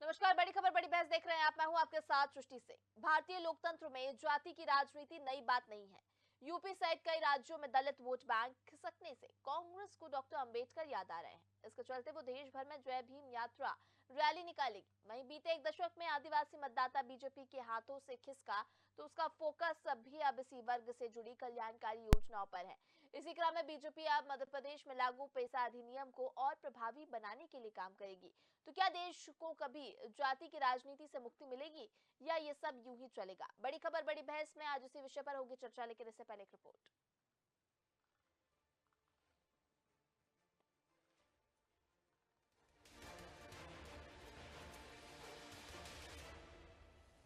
नमस्कार। बड़ी खबर बड़ी बहस देख रहे हैं आप। मैं हूं आपके साथ सृष्टि से। भारतीय लोकतंत्र में जाति की राजनीति नई बात नहीं है। यूपी सहित कई राज्यों में दलित वोट बैंक खिसकने से कांग्रेस को डॉक्टर अंबेडकर याद आ रहे हैं। इसके चलते वो देश भर में जय भीम यात्रा रैली निकालेगी। वहीं बीते एक दशक में आदिवासी मतदाता बीजेपी के हाथों से खिसका तो उसका फोकस भी अब इसी वर्ग से जुड़ी कल्याणकारी योजनाओं पर है। इसी क्रम में बीजेपी अब मध्य प्रदेश में लागू पेसा अधिनियम को और प्रभावी बनाने के लिए काम करेगी। तो क्या देश को कभी जाति की राजनीति से मुक्ति मिलेगी या ये सब यूं ही चलेगा? बड़ी खबर बड़ी बहस में आज इसी विषय पर होगी चर्चा, लेकिन इससे पहले एक रिपोर्ट।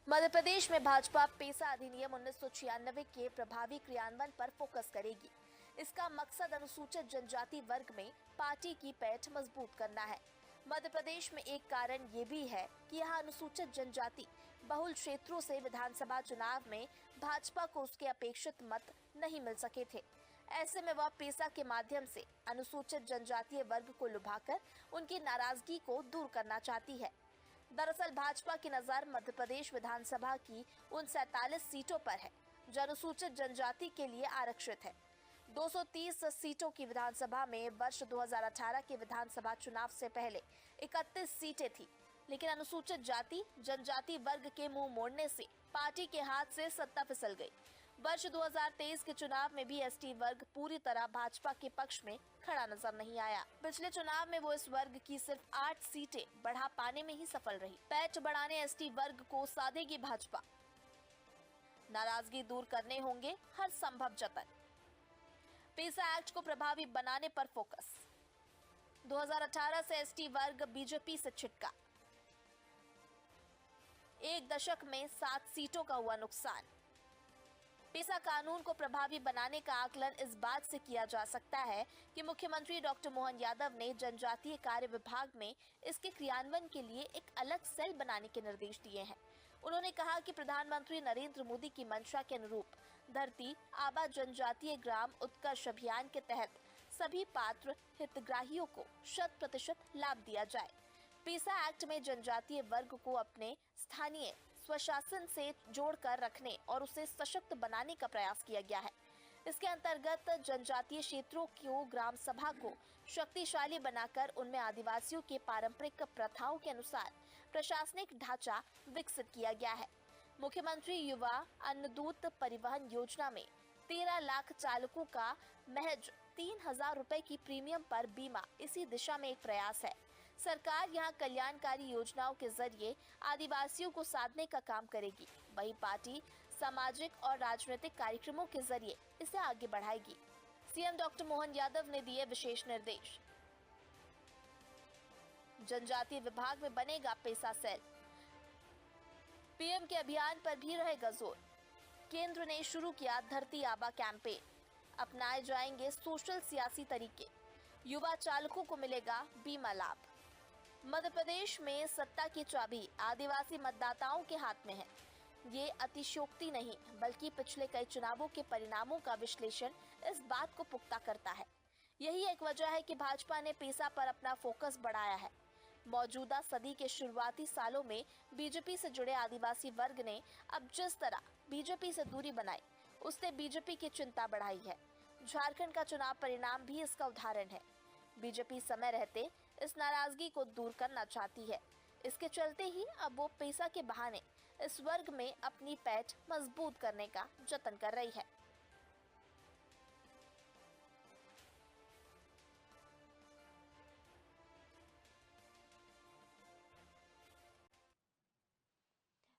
मध्य प्रदेश में भाजपा पेसा अधिनियम 1996 के प्रभावी क्रियान्वयन पर फोकस करेगी। इसका मकसद अनुसूचित जनजाति वर्ग में पार्टी की पैठ मजबूत करना है। मध्य प्रदेश में एक कारण ये भी है कि यहाँ अनुसूचित जनजाति बहुल क्षेत्रों से विधानसभा चुनाव में भाजपा को उसके अपेक्षित मत नहीं मिल सके थे। ऐसे में वह पेसा के माध्यम से अनुसूचित जनजातीय वर्ग को लुभाकर उनकी नाराजगी को दूर करना चाहती है। दरअसल भाजपा की नजर मध्य प्रदेश विधानसभा की उन 47 सीटों पर है जो अनुसूचित जनजाति के लिए आरक्षित है। 230 सीटों की विधानसभा में वर्ष 2018 के विधानसभा चुनाव से पहले 31 सीटें थी, लेकिन अनुसूचित जाति जनजाति वर्ग के मुंह मोड़ने से पार्टी के हाथ से सत्ता फिसल गई। वर्ष 2023 के चुनाव में भी एसटी वर्ग पूरी तरह भाजपा के पक्ष में खड़ा नजर नहीं आया। पिछले चुनाव में वो इस वर्ग की सिर्फ 8 सीटें बढ़ा पाने में ही सफल रही। पैठ बढ़ाने एसटी वर्ग को साधेगी भाजपा। नाराजगी दूर करने होंगे हर संभव जतन। पेसा एक्ट को प्रभावी बनाने पर फोकस। 2018 से एसटी वर्ग बीजेपी से छिटका। एक दशक में 7 सीटों का हुआ नुकसान। पेसा कानून को प्रभावी बनाने का आकलन इस बात से किया जा सकता है कि मुख्यमंत्री डॉक्टर मोहन यादव ने जनजातीय कार्य विभाग में इसके क्रियान्वयन के लिए एक अलग सेल बनाने के निर्देश दिए हैं। उन्होंने कहा कि प्रधानमंत्री नरेंद्र मोदी की मंशा के अनुरूप धरती आबा जनजातीय ग्राम उत्कर्ष अभियान के तहत सभी पात्र हितग्राहियों को 100% लाभ दिया जाए। पेसा एक्ट में जनजातीय वर्ग को अपने स्थानीय स्वशासन से जोड़कर रखने और उसे सशक्त बनाने का प्रयास किया गया है। इसके अंतर्गत जनजातीय क्षेत्रों को ग्राम सभा को शक्तिशाली बनाकर उनमें आदिवासियों के पारंपरिक प्रथाओं के अनुसार प्रशासनिक ढांचा विकसित किया गया है। मुख्यमंत्री युवा अन्नदूत परिवहन योजना में 13 लाख चालकों का महज 3,000 रुपए की प्रीमियम पर बीमा इसी दिशा में एक प्रयास है। सरकार यहां कल्याणकारी योजनाओं के जरिए आदिवासियों को साधने का काम करेगी। वहीं पार्टी सामाजिक और राजनीतिक कार्यक्रमों के जरिए इसे आगे बढ़ाएगी। सीएम डॉक्टर मोहन यादव ने दिए विशेष निर्देश। जनजातीय विभाग में बनेगा पेसा सेल। पीएम के अभियान पर भी रहेगा जोर। केंद्र ने शुरू किया धरती आबा कैंपेन। अपनाए जाएंगे सोशल सियासी तरीके। युवा चालकों को मिलेगा बीमा लाभ। मध्य प्रदेश में सत्ता की चाबी आदिवासी मतदाताओं के हाथ में है। ये अतिशयोक्ति नहीं, बल्कि पिछले कई चुनावों के परिणामों का विश्लेषण इस बात को पुख्ता करता है। यही एक वजह है कि भाजपा ने पेसा पर अपना फोकस बढ़ाया है। मौजूदा सदी के शुरुआती सालों में बीजेपी से जुड़े आदिवासी वर्ग ने अब जिस तरह बीजेपी से दूरी बनाई, उससे बीजेपी की चिंता बढ़ाई है। झारखंड का चुनाव परिणाम भी इसका उदाहरण है। बीजेपी समय रहते इस नाराजगी को दूर करना चाहती है। इसके चलते ही अब वो पेसा के बहाने इस वर्ग में अपनी पैठ मजबूत करने का जतन कर रही है।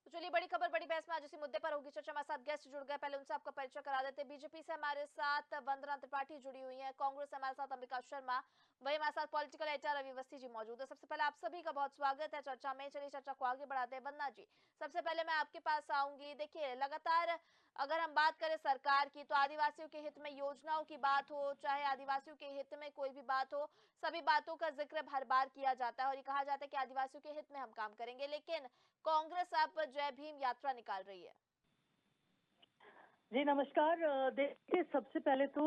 तो चलिए बड़ी खबर बड़ी बहस में आज इसी मुद्दे पर होगी चर्चा। हमारे साथ गेस्ट जुड़ गए, पहले उनसे आपका परिचय करा देते हैं। बीजेपी से हमारे साथ वंदना त्रिपाठी जुड़ी हुई है, कांग्रेस से हमारे साथ अंबिका शर्मा, वही हमारे साथ पॉलिटिकल एडिटर रवि अवस्थी जी मौजूद है। सबसे पहले आप सभी का बहुत स्वागत है चर्चा में। चलिए चर्चा को आगे बढ़ाते हैं। वंदना जी, सबसे पहले मैं आपके पास आऊंगी। देखिए, लगातार अगर हम बात करें सरकार की, तो आदिवासियों के हित में योजनाओं की बात हो, चाहे आदिवासियों के हित में कोई भी बात हो, सभी बातों का जिक्र हर बार किया जाता है और ये कहा जाता है कि आदिवासियों के हित में हम काम करेंगे। लेकिन कांग्रेस अब जय भीम यात्रा निकाल रही है। जी, नमस्कार। देखिए, सबसे पहले तो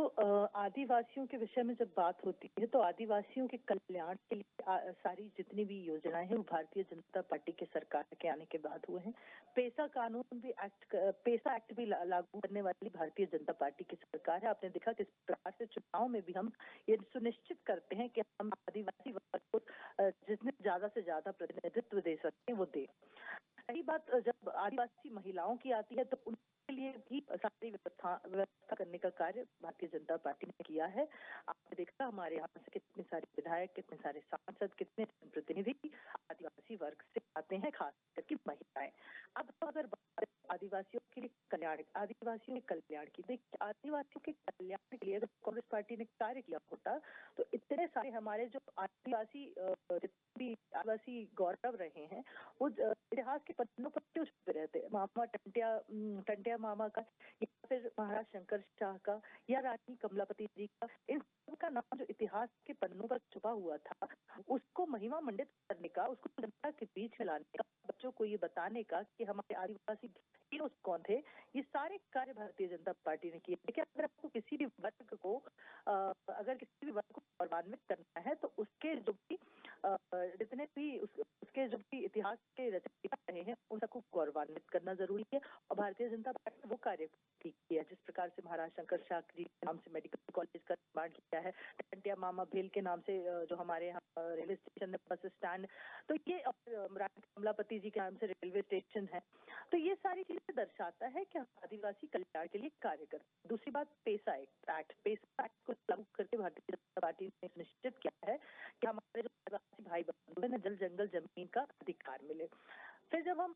आदिवासियों के विषय में जब बात होती है, तो आदिवासियों के कल्याण के लिए सारी जितनी भी योजनाएँ हैं, वो भारतीय जनता पार्टी की सरकार के आने के बाद हुए हैं। पेसा एक्ट भी लागू करने वाली भारतीय जनता पार्टी की सरकार है। आपने देखा किस प्रकार से चुनाव में भी हम ये सुनिश्चित करते हैं कि हम आदिवासी वर्ग को जितने ज़्यादा से ज़्यादा प्रतिनिधित्व दे सकते हैं, वो दें। रही बात जब आदिवासी महिलाओं की आती है, तो उनके लिए भी सारी व्यवस्था करने का कार्य भारतीय जनता पार्टी ने किया है। आपने देखा हमारे यहाँ से कितने सारे विधायक, कितने सारे सांसद, कितने जनप्रतिनिधि आदिवासी वर्ग से आते हैं, खास करके महिलाएं। अब अगर बात करें आदिवासियों के लिए आदिवासियों के कल्याण की, देखिए आदिवासियों के कल्याण के लिए अगर कांग्रेस पार्टी ने कार्य किया होता, तो इतने सारे हमारे जो जितने भी आदिवासी गौरव रहे हैं, वो इतिहास के पन्नों पर क्यों छुपे रहते हैं? मामा टंटिया मामा का, या फिर महाराज शंकर शाह का, या रानी कमलापति जी का, इन सबका नाम जो इतिहास के पन्नों पर छुपा हुआ था, उसको महिमा मंडित करने का, उसको जनता के बीच में लाने का, बच्चों को ये बताने का कि हमारे आदिवासी हीरोज कौन थे, ये सारे कार्य भारतीय जनता पार्टी ने किए। लेकिन अगर आपको किसी भी वर्ग को गौरवान्वित करना है, तो उसके जो भी जितने भी उसके जो भी इतिहास के रचयिता रहे हैं, उन सबको गौरवान्वित करना जरूरी है। और भारतीय जनता पार्टी ने वो कार्य किया, जिस प्रकार से महाराज शंकर शाह जी के नाम से मेडिकल कॉलेज का निर्माण किया है, टंटिया मामा भेल के नाम से जो हमारे यहाँ रेलवे स्टेशन है, बस स्टैंड, तो ये रानी कमलापति जी के नाम से रेलवे स्टेशन है। तो ये सारी चीजें दर्शाता है कि हम आदिवासी कल्याण के लिए कार्य करते हैं। दूसरी बात, पेसा एक्ट को लागू करके भारतीय जनता पार्टी ने सुनिश्चित किया है कि हमारे जो आदिवासी भाई बंधु हैं, जल जंगल जमीन का अधिकार मिले। फिर जब हम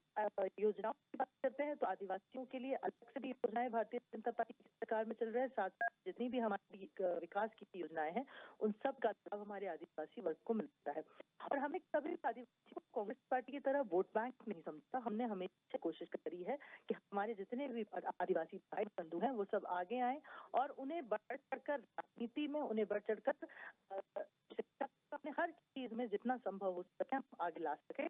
योजनाओं की बात करते हैं, तो आदिवासियों के लिए अलग से भी योजनाएं भारतीय जनता पार्टी की सरकार में चल रहे हैं। साथ साथ जितनी भी हमारी विकास की योजनाएं हैं, उन सब का लाभ हमारे आदिवासी वर्ग को मिलता है। और हमें कभी भी आदिवासी को कांग्रेस पार्टी की तरह वोट बैंक नहीं समझता। हमने हमेशा कोशिश करी है कि हमारे जितने भी आदिवासी भाई बंधु हैं, वो सब आगे आए और उन्हें बढ़ चढ़कर राजनीति में, उन्हें बढ़ चढ़कर अपने हर चीज में जितना संभव हो सके हम आगे ला सके।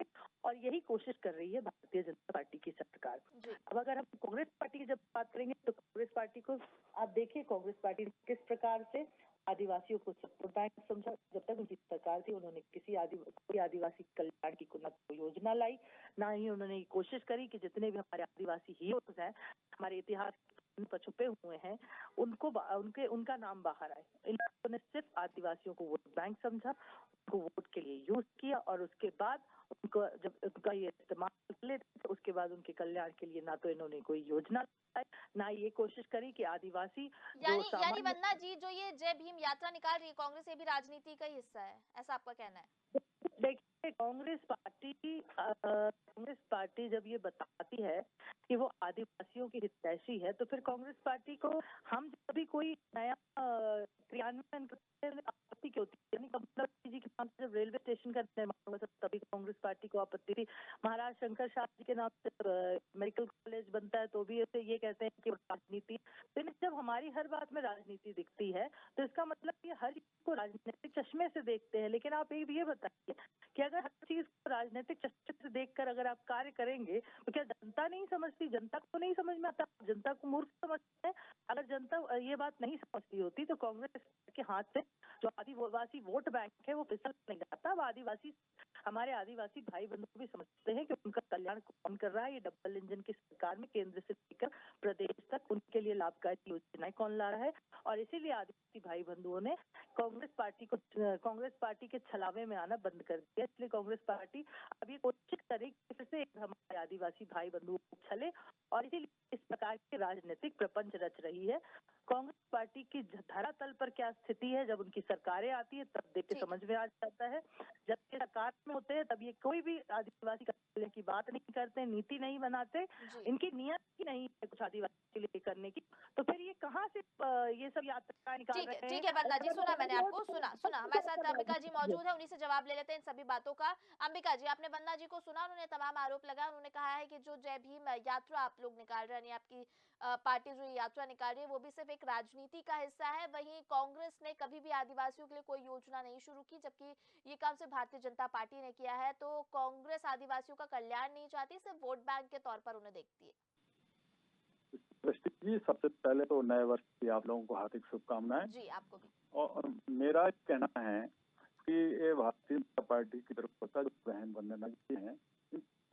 और यही कोशिश कर रही है भारतीय जनता पार्टी की सरकार। जी। अब अगर हम कांग्रेस पार्टी की जब बात करेंगे, तो कांग्रेस पार्टी को आप देखिए, कांग्रेस पार्टी ने किस प्रकार से आदिवासियों को सपोर्ट बैंक समझा। जब तक उनकी सरकार थी, उन्होंने कोई आदिवासी कल्याण की न कोई योजना लाई, ना ही उन्होंने कोशिश करी कि जितने भी हमारे आदिवासी हीरोज हैं, हमारे इतिहास पर छुपे हुए हैं, उनका नाम बाहर आए। इन लोगों ने सिर्फ आदिवासियों को वोट बैंक समझा, उनको वोट के लिए यूज किया, और उसके बाद उनको जब उनका ये इस्तेमाल कर लेते, तो उसके बाद उनके कल्याण के लिए ना तो इन्होंने कोई योजना लाई, ना ये कोशिश करी कि आदिवासी जो यानी सामान्य। वंदना जी, जो ये जय भीम यात्रा निकाल रही है कांग्रेस, ये भी राजनीति का ही हिस्सा है, ऐसा आपका कहना है? देखिए, कांग्रेस पार्टी जब ये बताती है कि वो आदिवासियों की हितैषी है, तो फिर कांग्रेस पार्टी को हम जब भी कोई नया क्रियान्वयन करते हैं, आपत्ति क्यों होती है? यानी कमलापति जी के नाम से जब रेलवे स्टेशन का निर्माण हुआ था, तभी कांग्रेस पार्टी को आपत्ति थी। महाराज शंकर शाह जी के नाम से मेडिकल कॉलेज बनता है, तो भी ऐसे ये कहते हैं कि राजनीति। तो जब हमारी हर बात में राजनीति दिखती है, तो इसका मतलब ये हर चीज को राजनीतिक चश्मे से देखते हैं। लेकिन आप एक ये बताइए कि अगर हर चीज को राजनीतिक चश्मे से देखकर अगर आप कार्य करेंगे, तो क्या जनता नहीं समझती? जनता को नहीं समझ में आता? जनता को मूर्ख समझते हैं? अगर जनता ये बात नहीं समझती होती, तो कांग्रेस के हाथ से जो आदिवासी वोट बैंक है, वो फिसल नहीं जाता। अब हमारे आदिवासी भाई बंधु भी समझते हैं कि उनका कल्याण कौन कर रहा है। ये डबल इंजन की सरकार में केंद्र से लेकर प्रदेश तक उनके लिए लाभकारी योजनाएं कौन ला रहा है। और इसीलिए आदिवासी भाई बंधुओं ने कांग्रेस पार्टी के छलावे में आना बंद कर दिया। इसलिए कांग्रेस पार्टी अब ये कोशिश करेगी कि फिर से हमारे आदिवासी भाई बंधुओं को छले, और इसीलिए इस प्रकार के राजनीतिक प्रपंच रच रही है। कांग्रेस पार्टी की धरातल पर क्या स्थिति है, जब उनकी सरकारें आती है तब देख के ठीक है। समझ में आ जाता है। जब ये सरकार में होते हैं, तब ये कोई भी आदिवासी कल्याण की बात नहीं करते, नीति नहीं बनाते, जी। इनकी नियत ही नहीं है कुछ आदिवासी के लिए करने की। तो फिर ये कहाँ से ये सब यात्रा निकाल रहे हैं? ठीक है वंदना जी, सुना मैंने आपको, सुना। हमारे साथ अंबिका जी मौजूद है, उन्हीं से जवाब ले लेते हैं इन सभी बातों का। अंबिका जी, आपने वंदना जी को सुना, उन्होंने तमाम आरोप लगाया। उन्होंने कहा है कि जो जय भीम यात्रा आप लोग निकाल रहे हैं, यानी आपकी पार्टी जो ये यात्रा निकाल रही है, वो भी सिर्फ एक राजनीति का हिस्सा है। वहीं कांग्रेस ने कभी भी आदिवासियों के लिए कोई योजना नहीं शुरू की, जबकि ये काम सिर्फ भारतीय जनता पार्टी ने किया है। तो कांग्रेस आदिवासियों का कल्याण नहीं चाहती, सिर्फ वोट बैंक के तौर पर उन्हें देखती है। दृष्टि जी, सबसे पहले तो नए वर्ष की आप लोगों को हार्दिक शुभकामनाएं। जी आपको भी। और मेरा कहना है कि ये भारतीय जनता पार्टी की तरफ जो बहन वंदना जी हैं,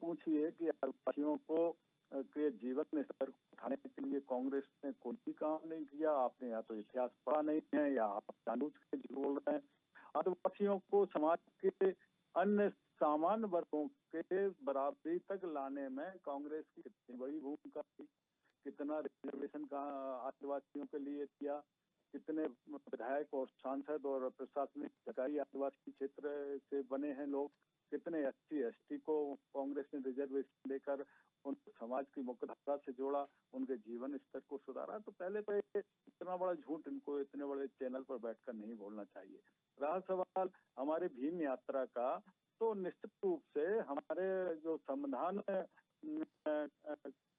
पूछिए कि आदिवासियों को के जीवन स्तर को उठाने के लिए कांग्रेस ने कोई भी काम नहीं किया। आपने या तो इतिहास पढ़ा नहीं है या आप जानबूझ के झूठ बोल रहे हैं। आदिवासियों को समाज के अन्य सामान्य वर्गों के बराबरी तक लाने में कांग्रेस की कितनी बड़ी भूमिका थी, कितना रिजर्वेशन का आदिवासियों के लिए किया, कितने विधायक और सांसद और प्रशासनिक अधिकारी आदिवासी क्षेत्र से बने हैं लोग, कितने SC ST को कांग्रेस ने रिजर्वेशन देकर उन समाज की मुख्यधारा से जोड़ा, उनके जीवन स्तर को सुधारा। तो पहले तो इतना बड़ा झूठ इनको इतने बड़े चैनल पर बैठकर नहीं बोलना चाहिए। रहा सवाल हमारे भीम यात्रा का, तो निश्चित रूप से हमारे जो संविधान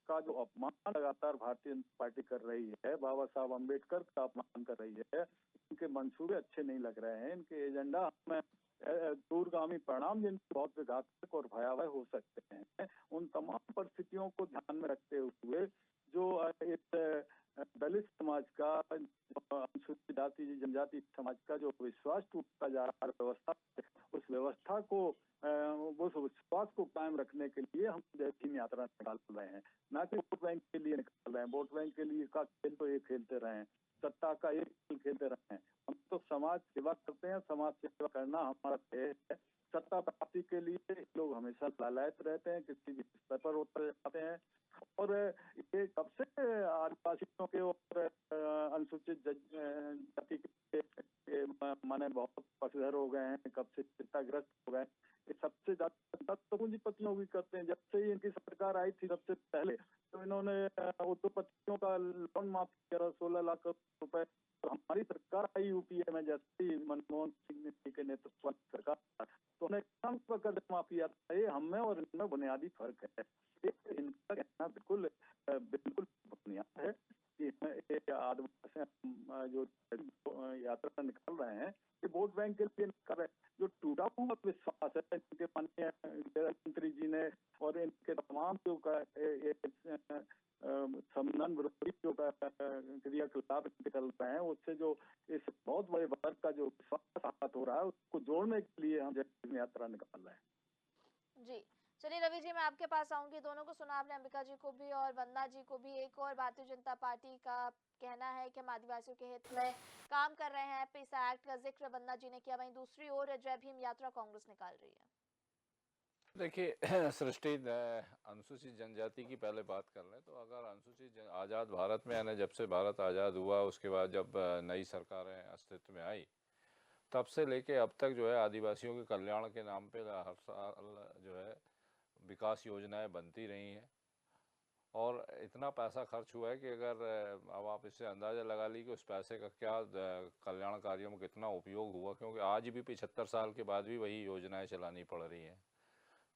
का जो अपमान लगातार भारतीय जनता पार्टी कर रही है, बाबा साहब अम्बेडकर का अपमान कर रही है, इनके मंसूबे अच्छे नहीं लग रहे हैं, इनके एजेंडा हमें दूरगामी परिणाम जिनके बहुत विघातक और भयावह हो सकते हैं, उन तमाम परिस्थितियों को ध्यान में रखते हुए जो एक दलित समाज का, अनुसूचित जाति जनजाति समाज का जो विश्वास टूटता जा रहा है व्यवस्था, उस व्यवस्था को उस विश्वास को कायम रखने के लिए हम भीम यात्रा निकाल रहे हैं, ना कि वोट बैंक के लिए निकाल रहे हैं। वोट बैंक के लिए का खेल तो ये खेलते रहे हैं, सत्ता का एक खेल खेलते रहे हैं। हम तो समाज सेवा करते हैं, समाज सेवा करना हमारा ध्येय है। सत्ता प्राप्ति के लिए लोग हमेशा लालायत रहते हैं, किसी भी स्तर पर उतर जाते हैं। और ये कब से आदिवासियों के और अनुसूचित जाति के माने बहुत पक्षधर हो गए हैं, कब से चिंताग्रस्त हो गए। ये सबसे ज्यादा तो पूंजीपतियों भी करते हैं। जब से ही इनकी सरकार आई थी सबसे पहले तो इन्होंने उद्योगपतियों का लोन माफ किया 16 लाख रुपए। तो हमारी सरकार आई UPA में, जैसे ही मनमोहन सिंह जी के नेतृत्व वाली सरकार, तो उन्हें कम कर्ज माफ किया था। ये हमें और इनमें बुनियादी फर्क है। इनका कहना बिल्कुल बिल्कुल बुनियाद है कि आदिवासी जो यात्रा निकल रहे हैं ये वोट बैंक के लिए निकल रहे हैं। जो टूटा हुआ विश्वास है इनके माननीय मंत्री जी ने और इनके तमाम जो संविधान विरोधी जो क्रियाकलाप निकल रहे हैं, उससे जो इस बहुत बड़े वर्ग का जो विश्वास हो रहा है उसको जोड़ने के लिए हम जन यात्रा निकाल रहे हैं। जी चलिए रवि जी, मैं आपके पास आऊंगी। दोनों को सुना आपने, अंबिका जी को भी और वंदना जी को भी। एक और भारतीय जनता पार्टी का कहना है कि हम आदिवासियों के हित में काम कर रहे हैं, पेसा एक्ट का जिक्र वंदना जी ने किया। वहीं दूसरी ओर जय भीम यात्रा कांग्रेस निकाल रही है। देखिए सृष्टि, अनुसूचित जनजाति की पहले बात कर लें तो अगर आज़ाद भारत में, यानी जब से भारत आज़ाद हुआ उसके बाद जब नई सरकारें अस्तित्व में आई, तब से लेके अब तक जो है आदिवासियों के कल्याण के नाम पे हर साल जो है विकास योजनाएं बनती रही हैं और इतना पैसा खर्च हुआ है कि अगर अब आप इससे अंदाज़ा लगा ली कि उस पैसे का क्या कल्याण कार्यों में कितना उपयोग हुआ, क्योंकि आज भी 75 साल के बाद भी वही योजनाएं चलानी पड़ रही हैं।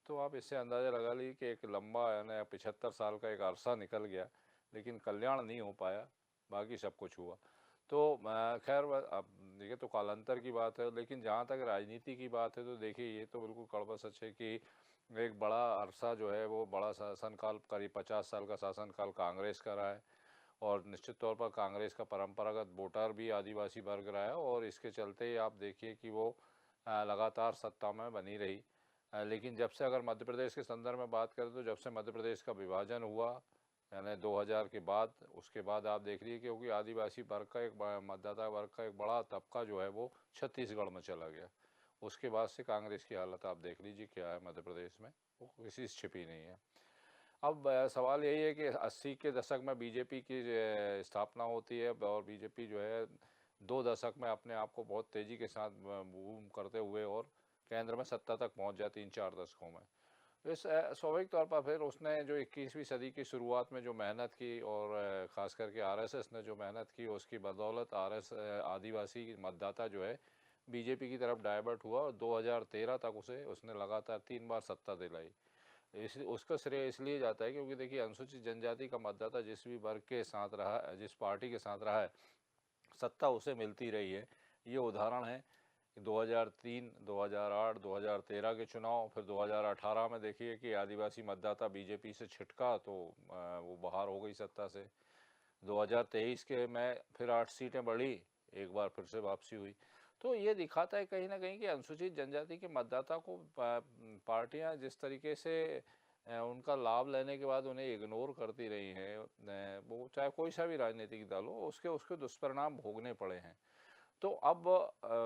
तो आप इससे अंदाज़ा लगा ली कि एक लंबा, यानी 75 साल का एक अरसा निकल गया लेकिन कल्याण नहीं हो पाया, बाकी सब कुछ हुआ। तो खैर अब देखिए तो कालांतर की बात है, लेकिन जहाँ तक राजनीति की बात है तो देखिए ये तो बिल्कुल कड़वा सच है कि एक बड़ा अरसा जो है वो बड़ा शासनकाल, करीब 50 साल का शासनकाल कांग्रेस का रहा है और निश्चित तौर पर कांग्रेस का परंपरागत वोटर भी आदिवासी वर्ग रहा है और इसके चलते ही आप देखिए कि वो लगातार सत्ता में बनी रही। लेकिन जब से अगर मध्य प्रदेश के संदर्भ में बात करें तो जब से मध्य प्रदेश का विभाजन हुआ यानी 2000 के बाद, उसके बाद आप देख लीजिए क्योंकि आदिवासी वर्ग का एक मतदाता वर्ग का एक बड़ा तबका जो है वो छत्तीसगढ़ में चला गया। उसके बाद से कांग्रेस की हालत आप देख लीजिए क्या है मध्य प्रदेश में, वो किसी से छिपी नहीं है। अब सवाल यही है कि 80 के दशक में बीजेपी की स्थापना होती है और बीजेपी जो है 2 दशक में अपने आप को बहुत तेज़ी के साथ बूम करते हुए और केंद्र में सत्ता तक पहुंच जाती 3-4 दशकों में। इस स्वाभाविक तौर पर फिर उसने जो 21वीं सदी की शुरुआत में जो मेहनत की और ख़ास करके आरएसएस ने जो मेहनत की उसकी बदौलत आदिवासी मतदाता जो है बीजेपी की तरफ डाइवर्ट हुआ और 2013 तक उसने लगातार 3 बार सत्ता दिलाई। उसका श्रेय इसलिए जाता है क्योंकि देखिए अनुसूचित जनजाति का मतदाता जिस भी वर्ग के साथ रहा, जिस पार्टी के साथ रहा है, सत्ता उसे मिलती रही है। ये उदाहरण है कि 2003, 2008, 2013 के चुनाव, फिर 2018 में देखिए कि आदिवासी मतदाता बीजेपी से छिटका तो वो बाहर हो गई सत्ता से। 2023 के में फिर 8 सीटें बढ़ी, एक बार फिर से वापसी हुई। तो ये दिखाता है कहीं ना कहीं कि अनुसूचित जनजाति के मतदाता को पार्टियां जिस तरीके से उनका लाभ लेने के बाद उन्हें इग्नोर करती रही हैं, वो चाहे कोई सा भी राजनीतिक दल हो, उसके उसके दुष्परिणाम भोगने पड़े हैं। तो अब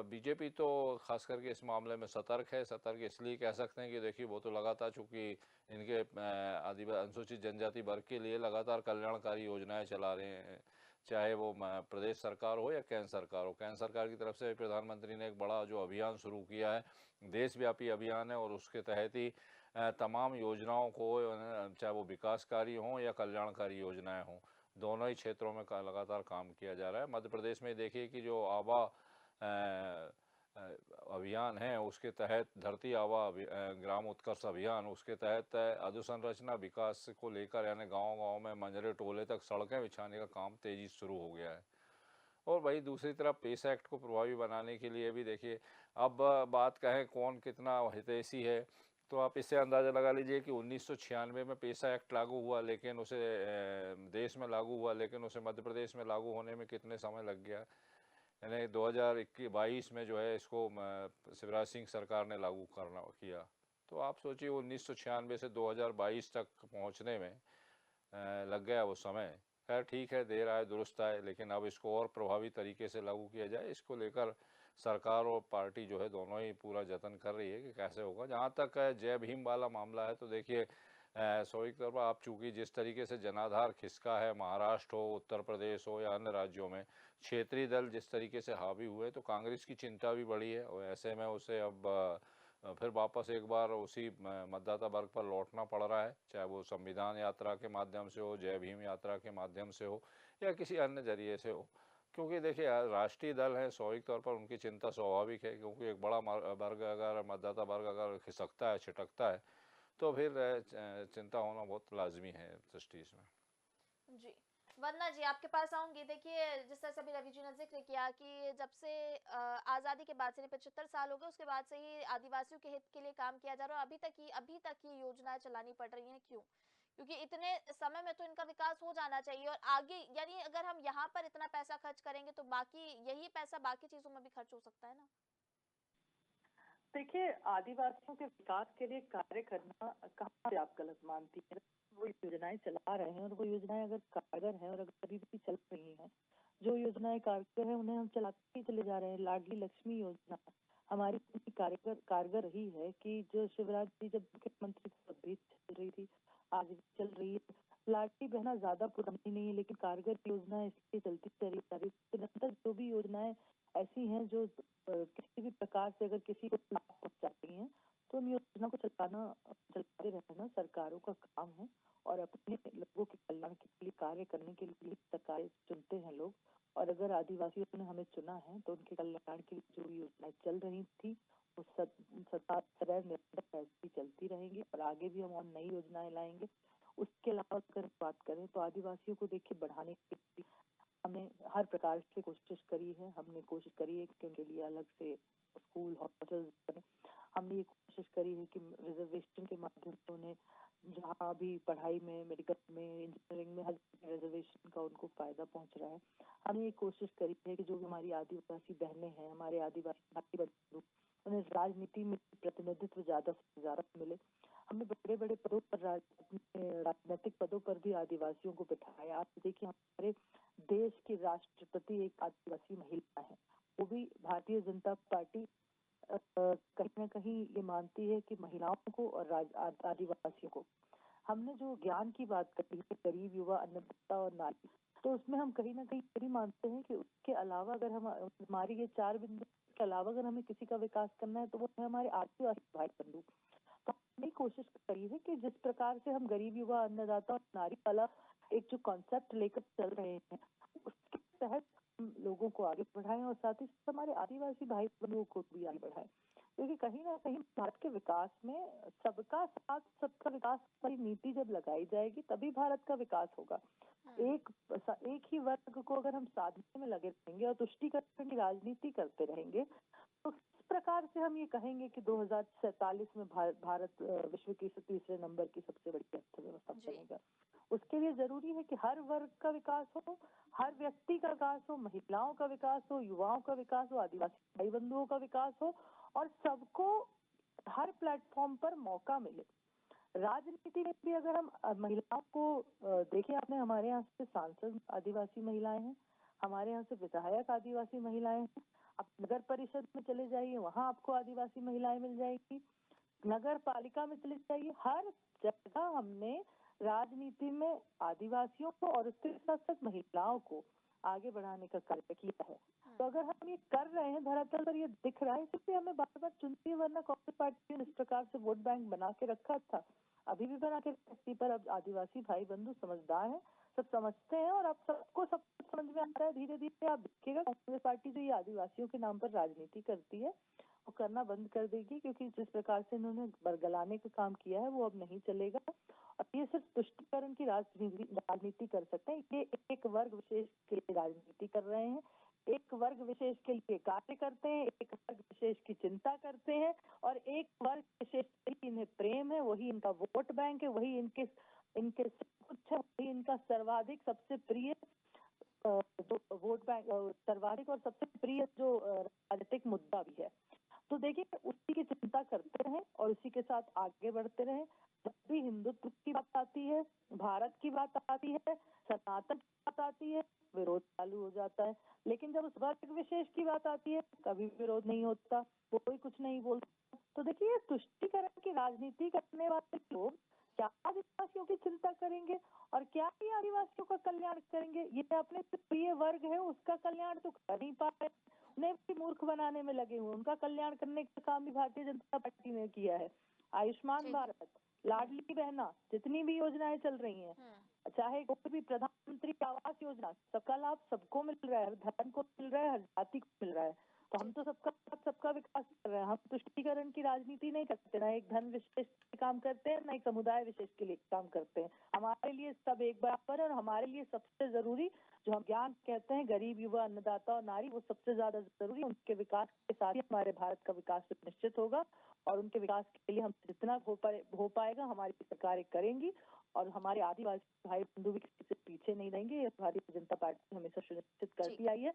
बीजेपी तो खास करके इस मामले में सतर्क है। सतर्क इसलिए कह सकते हैं कि देखिए वो तो लगातार, चूँकि इनके आदिवासी अनुसूचित जनजाति वर्ग के लिए लगातार कल्याणकारी योजनाएं चला रहे हैं, चाहे वो प्रदेश सरकार हो या केंद्र सरकार हो। केंद्र सरकार की तरफ से प्रधानमंत्री ने एक बड़ा जो अभियान शुरू किया है, देशव्यापी अभियान है, और उसके तहत ही तमाम योजनाओं को, चाहे वो विकासकारी हों या कल्याणकारी योजनाएं हों, दोनों ही क्षेत्रों में लगातार काम किया जा रहा है। मध्य प्रदेश में देखिए कि जो आभा अभियान है, उसके तहत धरती आभा ग्राम उत्कर्ष अभियान, उसके तहत अधोसंरचना विकास को लेकर, यानी गांव-गांव में मंजरे टोले तक सड़कें बिछाने का काम तेजी से शुरू हो गया है। और वही दूसरी तरफ पेस एक्ट को प्रभावी बनाने के लिए भी देखिए, अब बात कहें कौन कितना हितैषी है, तो आप इससे अंदाज़ा लगा लीजिए कि 1996 में पेसा एक्ट लागू हुआ, लेकिन उसे देश में लागू हुआ, लेकिन उसे मध्य प्रदेश में लागू होने में कितने समय लग गया। यानी 2022 में जो है इसको शिवराज सिंह सरकार ने लागू करना किया। तो आप सोचिए 1996 से 2022 तक पहुंचने में लग गया वो समय। खैर ठीक है, देर आए दुरुस्त आए, लेकिन अब इसको और प्रभावी तरीके से लागू किया जाए, इसको लेकर सरकार और पार्टी जो है दोनों ही पूरा जतन कर रही है कि कैसे होगा। जहाँ तक जय भीम वाला मामला है, तो देखिए स्वाभाविक तौर पर आप चूँकि जिस तरीके से जनाधार खिसका है, महाराष्ट्र हो, उत्तर प्रदेश हो या अन्य राज्यों में क्षेत्रीय दल जिस तरीके से हावी हुए, तो कांग्रेस की चिंता भी बढ़ी है, और ऐसे में उसे अब फिर वापस एक बार उसी मतदाता वर्ग पर लौटना पड़ रहा है, चाहे वो संविधान यात्रा के माध्यम से हो, जय भीम यात्रा के माध्यम से हो, या किसी अन्य जरिए से हो। क्योंकि देखिए राष्ट्रीय दल है, स्वाभाविक तौर पर उनकी चिंता स्वाभाविक है, क्योंकि एक बड़ा वर्ग अगर मतदाता वर्ग अगर खिसकता है, छिटकता है, तो फिर चिंता होना बहुत लाजमी है सृष्टि इसमें। जी, वंदना जी आपके पास आऊंगी। देखिए, जिस तरह से अभी रवि जी ने जिक्र किया कि जब से आज़ादी के बाद से 75 साल हो गए, उसके बाद से ही आदिवासियों के हित के लिए काम किया जा रहा है, और अभी तक ही योजनाएं चलानी पड़ रही हैं। क्यों? क्योंकि इतने समय में तो इनका विकास हो जाना चाहिए, और आगे यानी अगर हम यहाँ पर इतना पैसा खर्च करेंगे तो बाकी यही पैसा बाकी चीजों में भी खर्च हो सकता है ना। देखिए, आदिवासियों के विकास के लिए कार्य करना कहाँ से आप गलत मानती हैं? वो योजनाएं चला रहे हैं, और वो योजनाएं अगर कारगर हैं और अगर अभी भी चल रही हैं, जो योजनाएं कारगर हैं उन्हें हम चलाते ही चले जा रहे हैं। लाडली लक्ष्मी योजना हमारी इतनी कारगर कारगर रही है कि जो शिवराज जी जब मुख्यमंत्री थे तब भी चल रही थी, आज भी चल रही है। लाडली बहना ज्यादा पुरानी नहीं है, लेकिन कारगर योजना इसलिए चलती चली जा रही है। निरंतर जो भी योजनाएं ऐसी हैं जो किसी भी प्रकार से अगर किसी को लाभ पहुंचाती हैं, तो उन योजना को चलाते रहना सरकारों का काम है। और अपने लोगों के कल्याण के लिए कार्य करने के लिए सरकारें चुनते हैं लोग, और अगर आदिवासियों ने हमें चुना है तो उनके कल्याण के लिए जो भी योजनाएं चल रही थी वो सदैव निरंतर ऐसी चलती रहेंगी, और आगे भी हम और नई योजनाएं लाएंगे। उसके अलावा अगर बात करें तो आदिवासियों को देखिए बढ़ाने के लिए हमने हर प्रकार से कोशिश करी है। हमने कोशिश करी है कि उनके लिए अलग से स्कूल हॉस्पिटल बने। हमने ये कोशिश करी है कि रिजर्वेशन के माध्यम से उन्हें जहाँ भी पढ़ाई में, मेडिकल में, इंजीनियरिंग में हर रिजर्वेशन का उनको फायदा पहुंच रहा है। हमने ये कोशिश करी है कि जो हमारी आदिवासी बहनें हैं, हमारे आदिवासी भाई बंधु, उन्हें राजनीति में प्रतिनिधित्व ज्यादा से ज्यादा मिले। हमने बड़े बड़े पदों पर राजनीतिक पदों पर भी आदिवासियों को बिठाया। आप देखिए, हमारे देश की राष्ट्रपति एक आदिवासी महिला है। वो भी भारतीय जनता पार्टी कहीं ना कहीं ये मानती है कि महिलाओं को और आदिवासियों को, हमने जो ज्ञान की बात करी है, गरीब युवा अन्नदाता और नारी, तो उसमें हम कहीं ना कहीं ये मानते हैं कि उसके अलावा अगर हम हमारी ये 4 बिंदु के अलावा अगर हमें किसी का विकास करना है तो वो है हमारे आदिवासी भाई बंधु। तो हमने कोशिश करी है कि जिस प्रकार से हम गरीब युवा अन्नदाता और नारी वाला एक जो कॉन्सेप्ट लेकर चल रहे हैं, उसके तहत हम लोगों को आगे बढ़ाएं, और साथ ही साथ हमारे आदिवासी भाई बंधुओं को भी आगे बढ़ाएं। क्योंकि कहीं ना कहीं भारत के विकास में सबका साथ सबका विकास वाली नीति जब लगाई जाएगी तभी भारत का विकास होगा। एक ही वर्ग को अगर हम साधने में लगे रहेंगे और तुष्टीकरण की राजनीति करते रहेंगे तो किस प्रकार से हम ये कहेंगे कि 2047 में भारत विश्व की तीसरे नंबर की सबसे बड़ी अर्थव्यवस्था बनेगा? उसके लिए जरूरी है कि हर वर्ग का विकास हो, हर व्यक्ति का विकास हो, महिलाओं का विकास हो, युवाओं का विकास हो, आदिवासी भाई बंधुओं का विकास हो और सबको हर प्लेटफॉर्म पर मौका मिले। राजनीति में भी अगर हम महिलाओं को देखें, आपने हमारे यहाँ से सांसद आदिवासी महिलाएं हैं, हमारे यहाँ से विधायक आदिवासी महिलाएं हैं, आप नगर परिषद में चले जाइए वहां आपको आदिवासी महिलाएं मिल जाएगी, नगर पालिका में चले जाइए, हर जगह हमने राजनीति में आदिवासियों को और उसके साथ साथ महिलाओं को आगे बढ़ाने का कार्य किया है। तो अगर हम ये कर रहे हैं, धरातल पर ये दिख रहा है, इसलिए हमें बार बार चुनती है, वरना कांग्रेस पार्टी ने इस प्रकार से वोट बैंक बना के रखा था, अभी भी बना के रखती, पर अब आदिवासी भाई बंधु समझदार हैं, सब समझते हैं और अब सबको सब समझ में आता है। धीरे धीरे आप देखिएगा कांग्रेस पार्टी जो ये आदिवासियों के नाम पर राजनीति करती है वो करना बंद कर देगी, क्योंकि जिस प्रकार से इन्होंने बरगलाने का काम किया है वो अब नहीं चलेगा। और ये सिर्फ तुष्टीकरण की राजनीति कर सकते हैं, ये एक वर्ग विशेष के लिए राजनीति कर रहे हैं, एक वर्ग विशेष के लिए कार्य करते हैं, एक वर्ग विशेष की चिंता करते हैं और एक वर्ग विशेष के लिए इन्हें प्रेम है, वही इनका वोट बैंक है, वही इनके सब कुछ है, वही इनका सर्वाधिक सबसे प्रिय जो वोट बैंक, सर्वाधिक और सबसे प्रिय जो राजनीतिक मुद्दा भी है। तो देखिए उसी की चिंता करते रहें और उसी के साथ आगे बढ़ते रहें। जब भी हिंदुत्व की बात आती है, भारत की बात आती है, सनातन की बात आती है, विरोध चालू हो जाता है, लेकिन जब उस वर्ग विशेष की बात आती है कभी विरोध नहीं होता, कोई कुछ नहीं बोलता। तो देखिए तुष्टीकरण की राजनीति करने वाले लोग क्या आदिवासियों की चिंता करेंगे और क्या ही आदिवासियों का कल्याण करेंगे? ये अपने प्रिय वर्ग है उसका कल्याण तो कर नहीं पा रहे, उन्हें भी मूर्ख बनाने में लगे हुए, उनका कल्याण करने का काम भी भारतीय जनता पार्टी ने किया है। आयुष्मान भारत, लाडली बहना, जितनी भी योजनाएं चल रही हैं, चाहे कोई भी प्रधानमंत्री आवास योजना, सबका लाभ सबको मिल रहा है, हर धर्म को मिल रहा है, हर जाति को मिल रहा है। तो हम तो सबका विकास कर रहे हैं, हम तुष्टीकरण की राजनीति नहीं करते, ना एक धन विशेष के काम करते हैं, ना एक समुदाय विशेष के लिए काम करते हैं। हमारे लिए सब एक बराबर है और हमारे लिए सबसे जरूरी जो हम ज्ञान कहते हैं, गरीब, युवा, अन्नदाता और नारी, वो सबसे ज्यादा जरूरी। उनके विकास के साथ ही हमारे भारत का विकास निश्चित होगा और उनके विकास के लिए हम जितना हो पाएगा हमारी सरकारें करेंगी और हमारे आदिवासी भाई बंधु भी किसी से पीछे नहीं रहेंगे। ये भारतीय जनता पार्टी हमेशा सुनिश्चित करती आई है,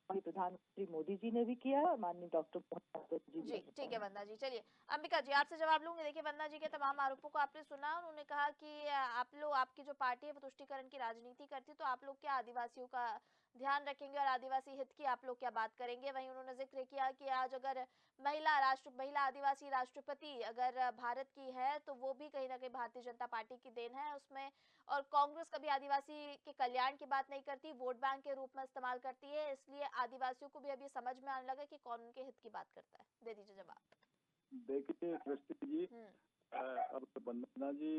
हमारे प्रधानमंत्री मोदी जी ने भी किया है और माननीय डॉक्टर मोहन यादव जी जी ठीक है वंदना जी। चलिए अंबिका जी आपसे जवाब लूंगी। देखिए वंदना जी के तमाम आरोपों को आपने सुना, उन्होंने कहा कि आप लोग, आपकी जो पार्टी है वो तुष्टीकरण की राजनीति करती, तो आप लोग क्या आदिवासियों का ध्यान रखेंगे और आदिवासी हित की आप लोग क्या बात करेंगे? वहीं उन्होंने जिक्र किया कि आज अगर महिला आदिवासी राष्ट्रपति अगर भारत की है तो वो भी कहीं ना कहीं भारतीय जनता पार्टी की देन है उसमें, और कांग्रेस कभी आदिवासी के कल्याण की बात नहीं करती, वोट बैंक के रूप में इस्तेमाल करती है, इसलिए आदिवासियों को भी अब ये समझ में आने लगा कि कौन उनके हित की बात करता है। दे दीजिए जवाब। देखिए सृष्टि जी, अब वंदना जी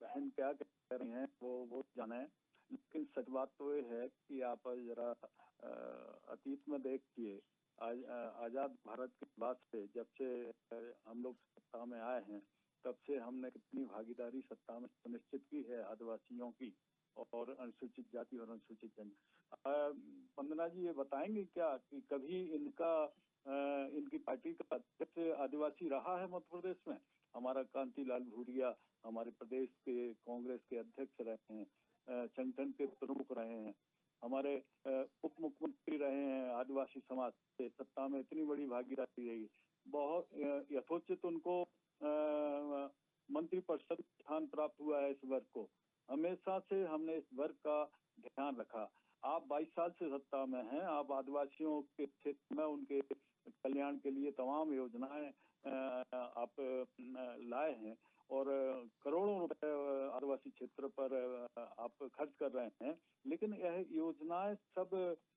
बहन क्या कह रही हैं वो जाने, लेकिन सच बात तो ये है कि आप जरा अतीत में देखिए, आजाद भारत के बाद से जब से हम लोग सत्ता में आए हैं तब से हमने कितनी भागीदारी सत्ता में सुनिश्चित की है आदिवासियों की और अनुसूचित जाति और अनुसूचित जनजाति। वंदना जी ये बताएंगे क्या कि कभी इनकी पार्टी का अध्यक्ष आदिवासी रहा है मध्य प्रदेश में? हमारा कांतिलाल भूरिया हमारे प्रदेश के कांग्रेस के अध्यक्ष रहे हैं, संगठन के प्रमुख रहे हैं, हमारे उप मुख्यमंत्री रहे हैं, आदिवासी समाज से सत्ता में इतनी बड़ी भागीदारी रही, बहुत यथोचित उनको मंत्री परिषद स्थान प्राप्त हुआ है। इस वर्ग को हमेशा से हमने इस वर्ग का ध्यान रखा। आप 22 साल से सत्ता में हैं, आप आदिवासियों के क्षेत्र में उनके कल्याण के लिए तमाम योजनाएं आप लाए हैं और करोड़ों रुपए आदिवासी क्षेत्र पर आप खर्च कर रहे हैं, लेकिन यह योजनाएं सब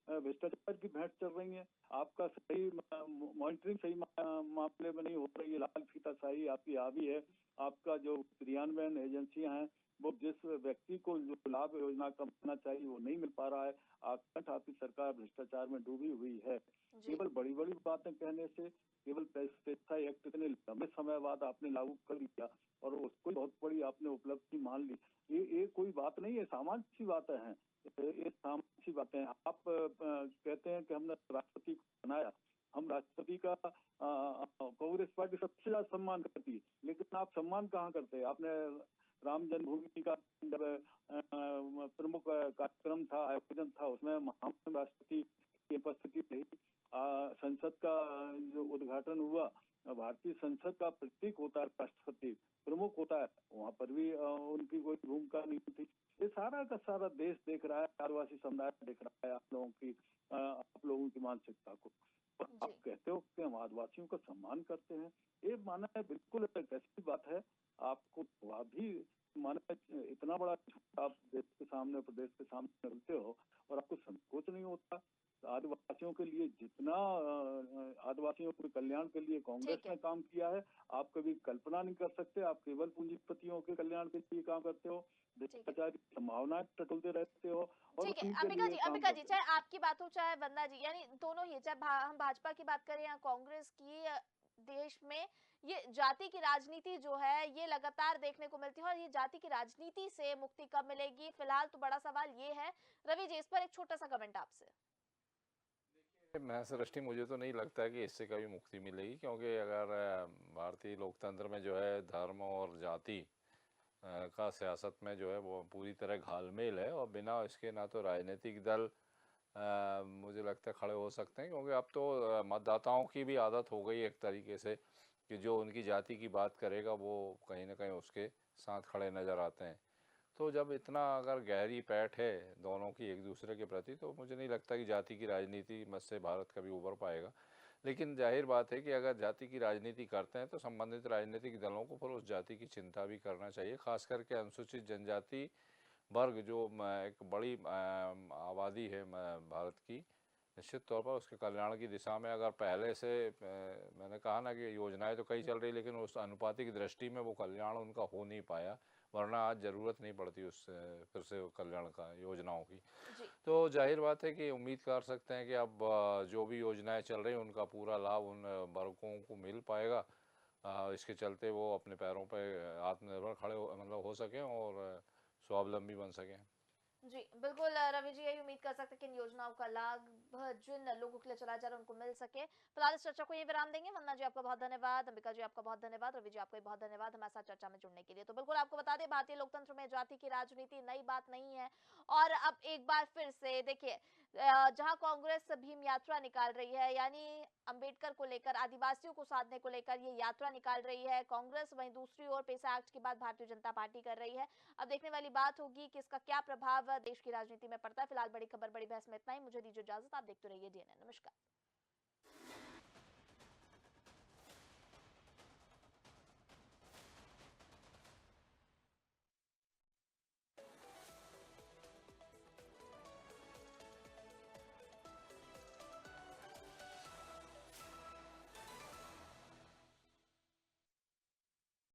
भ्रष्टाचार की भेंट चल रही हैं। आपका सही मॉनिटरिंग सही मामले में नहीं हो रही है, लाल फीताशाही आपकी हावी है। आपका जो क्रियान्वयन एजेंसियां हैं वो जिस व्यक्ति को जो लाभ योजना का मिलना चाहिए वो नहीं मिल पा रहा है। आपकी सरकार भ्रष्टाचार में डूबी हुई है। केवल बड़ी बड़ी बातें कहने से, केवल पेस्टिसाइड एक्ट इतने लंबे समय बाद आपने लागू कर दिया और उसको बहुत बड़ी आपने उपलब्धि मान ली, ये कोई बात नहीं है, सामान्य सी बातें हैं, ये सामान्य सी बातें हैं। आप कहते हैं कि हमने राष्ट्रपति को बनाया, हम राष्ट्रपति का कांग्रेस पार्टी सबसे ज्यादा सम्मान करती है, लेकिन आप सम्मान कहाँ करते हैं? आपने राम जन्मभूमि का जब प्रमुख कार्यक्रम था, आयोजन था, उसमें महामहिम राष्ट्रपति की उपस्थिति रही। संसद का जो उद्घाटन हुआ, भारतीय संसद का प्रतीक होता है राष्ट्रपति, प्रमुख होता है, वहाँ पर भी उनकी कोई भूमिका नहीं थी। ये सारा का सारा देश देख रहा है, आदिवासी समुदाय देख रहा है आप लोगों की मानसिकता को। आप कहते हो कि हम आदिवासियों का सम्मान करते हैं, ये माना बिल्कुल एक ऐसी बात है। आपको भी माना इतना बड़ा आप देश के सामने, प्रदेश के सामने रखते हो और आपको संकोच नहीं होता। आदिवासियों के लिए जितना आदिवासियों के कल्याण के लिए कांग्रेस ने काम किया है, आप कभी कल्पना नहीं कर सकते। आप केवल पूंजीपतियों के कल्याण के लिए काम करते हो, भ्रष्टाचार की संभावनाएं टटोलते रहते हो। और ठीक है अंबिका जी, चाहे आपकी बात हो चाहे वंदना जी, यानी दोनों ही, चाहे हम भाजपा की बात करें या कांग्रेस की, देश में ये जाति की राजनीति जो है ये लगातार देखने को मिलती है। और ये जाति की राजनीति से मुक्ति कब मिलेगी, फिलहाल तो बड़ा सवाल ये है। रवि जी, इस पर एक छोटा सा कमेंट आपसे। मैं सृष्टि, मुझे तो नहीं लगता कि इससे कभी मुक्ति मिलेगी, क्योंकि अगर भारतीय लोकतंत्र में जो है धर्म और जाति का सियासत में जो है वो पूरी तरह घालमेल है, और बिना इसके ना तो राजनीतिक दल मुझे लगता है खड़े हो सकते हैं, क्योंकि अब तो मतदाताओं की भी आदत हो गई एक तरीके से कि जो उनकी जाति की बात करेगा वो कहीं ना कहीं उसके साथ खड़े नज़र आते हैं। तो जब इतना अगर गहरी पैठ है दोनों की एक दूसरे के प्रति, तो मुझे नहीं लगता कि जाति की राजनीति मत से भारत कभी उभर पाएगा। लेकिन जाहिर बात है कि अगर जाति की राजनीति करते हैं तो संबंधित राजनीतिक दलों को फिर उस जाति की चिंता भी करना चाहिए, खास करके अनुसूचित जनजाति वर्ग जो एक बड़ी आबादी है भारत की। निश्चित तौर पर उसके कल्याण की दिशा में अगर पहले से मैंने कहा ना कि योजनाएं तो कई चल रही, लेकिन उस अनुपातिक दृष्टि में वो कल्याण उनका हो नहीं पाया, वरना आज ज़रूरत नहीं पड़ती उस फिर से कल्याण का योजनाओं की। तो जाहिर बात है कि उम्मीद कर सकते हैं कि अब जो भी योजनाएं चल रही हैं उनका पूरा लाभ उन वर्गों को मिल पाएगा। इसके चलते वो अपने पैरों पर आत्मनिर्भर मतलब हो सकें और स्वावलंबी बन सकें। जी बिल्कुल रवि जी, यही उम्मीद कर सकते हैं कि इन योजनाओं का लाभ जिन लोगों के लिए चला जा रहा है उनको मिल सके। फिलहाल इस चर्चा को यही विराम देंगे। वंदना जी आपका बहुत धन्यवाद, अंबिका जी आपका बहुत धन्यवाद, रवि जी आपका बहुत धन्यवाद हमारे साथ चर्चा में जुड़ने के लिए। तो बिल्कुल आपको बता दें, भारतीय लोकतंत्र में जाति की राजनीति नई बात नहीं है। और अब एक बार फिर से देखिए, जहां कांग्रेस भीम यात्रा निकाल रही है, यानी अंबेडकर को लेकर, आदिवासियों को साधने को लेकर ये यात्रा निकाल रही है कांग्रेस, वहीं दूसरी ओर पेसा एक्ट के बाद भारतीय जनता पार्टी कर रही है। अब देखने वाली बात होगी कि इसका क्या प्रभाव देश की राजनीति में पड़ता है। फिलहाल बड़ी खबर बड़ी बहस में इतना ही। मुझे दीजिए इजाजत, आप देखते रहिए डीएनए। नमस्कार।